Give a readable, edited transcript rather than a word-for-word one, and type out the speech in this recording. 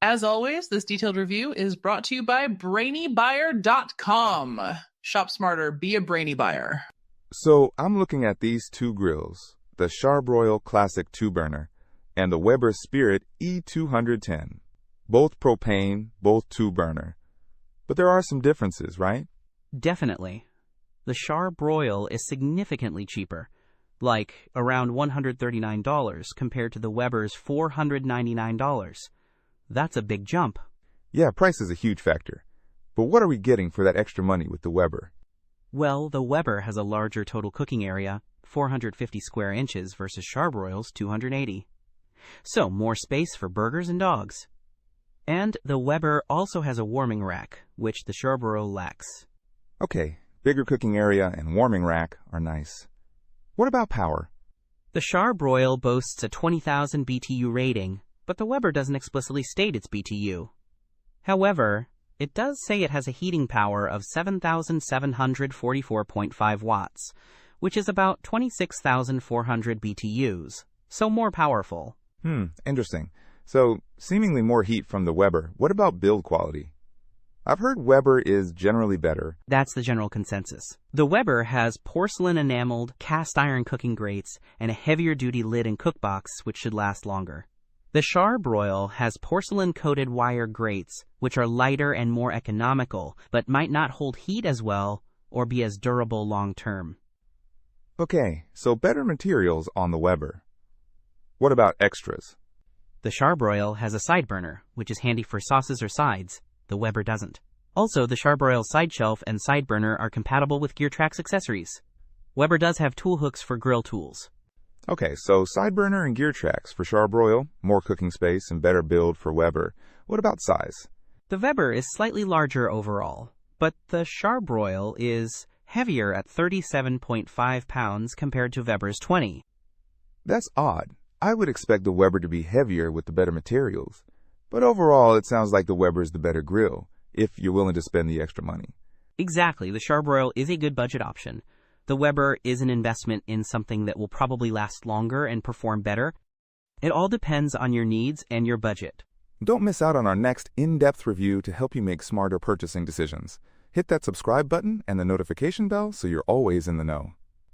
As always, this detailed review is brought to you by BrainyBuyer.com. Shop smarter, be a brainy buyer. So I'm looking at these two grills, the Char-Broil Classic 2-burner and the Weber Spirit E-210. Both propane, both 2-burner. But there are some differences, right? Definitely. The Char-Broil is significantly cheaper, like around $139 compared to the Weber's $499. That's a big jump. Yeah, price is a huge factor. But what are we getting for that extra money with the Weber? Well, the Weber has a larger total cooking area, 450 square inches versus Char-Broil's 280. So more space for burgers and dogs. And the Weber also has a warming rack, which the Char-Broil lacks. Okay, bigger cooking area and warming rack are nice. What about power? The Char-Broil boasts a 20,000 BTU rating, but the Weber doesn't explicitly state its BTU. However, it does say it has a heating power of 7,744.5 watts, which is about 26,400 BTUs, so more powerful. Interesting. So, seemingly more heat from the Weber. What about build quality? I've heard Weber is generally better. That's the general consensus. The Weber has porcelain-enameled, cast-iron cooking grates and a heavier-duty lid and cookbox, which should last longer. The Char-Broil has porcelain-coated wire grates, which are lighter and more economical, but might not hold heat as well or be as durable long-term. Okay, so better materials on the Weber. What about extras? The Char-Broil has a side burner, which is handy for sauces or sides. The Weber doesn't. Also, the Char-Broil side shelf and side burner are compatible with GearTrax accessories. Weber does have tool hooks for grill tools. Okay, so side burner and GearTrax for Char-Broil, more cooking space and better build for Weber. What about size? The Weber is slightly larger overall, but the Char-Broil is heavier at 37.5 pounds compared to Weber's 20. That's odd. I would expect the Weber to be heavier with the better materials. But overall, it sounds like the Weber is the better grill, if you're willing to spend the extra money. Exactly. The Char-Broil is a good budget option. The Weber is an investment in something that will probably last longer and perform better. It all depends on your needs and your budget. Don't miss out on our next in-depth review to help you make smarter purchasing decisions. Hit that subscribe button and the notification bell so you're always in the know.